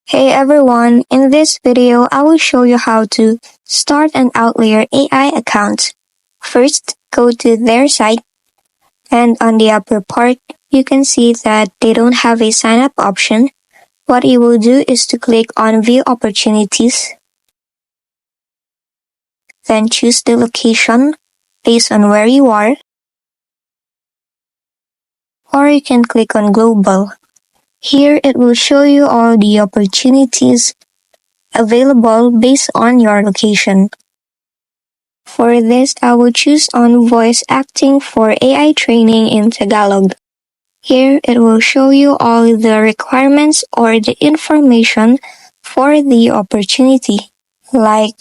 Hey everyone, in this video I will show you how to start an Outlier AI account. First, go to their site, and on the upper part you can see that they don't have a sign up option. What you will do is to click on View Opportunities, then choose the location based on where you are, or you can click on Global. Here it will show you all the opportunities available based on your location. For this, I will choose on voice acting for AI training in Tagalog. Here, it will show you all the requirements or the information for the opportunity, like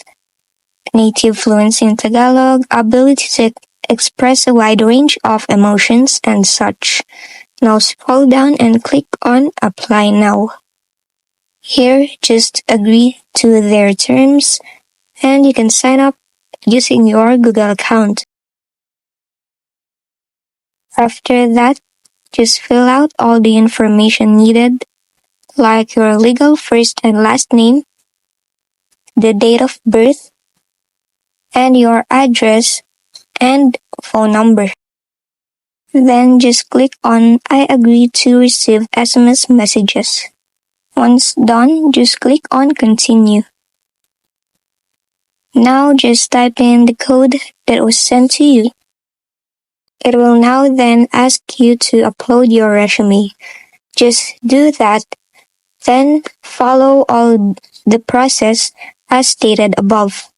native fluency in Tagalog, ability to express a wide range of emotions, and such. Now scroll down and click on Apply Now. Here, just agree to their terms, and you can sign up using your Google account. After that, just fill out all the information needed, like your legal first and last name, the date of birth, and your address and phone number. Then just click on I agree to receive SMS messages. Once done, just click on Continue. Now just type in the code that was sent to you. It will now then ask you to upload your resume. Just do that, then follow all the process as stated above.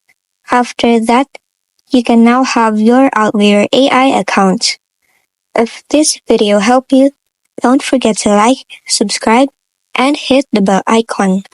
After that, you can now have your Outlier AI account. If this video helped you, don't forget to like, subscribe, and hit the bell icon.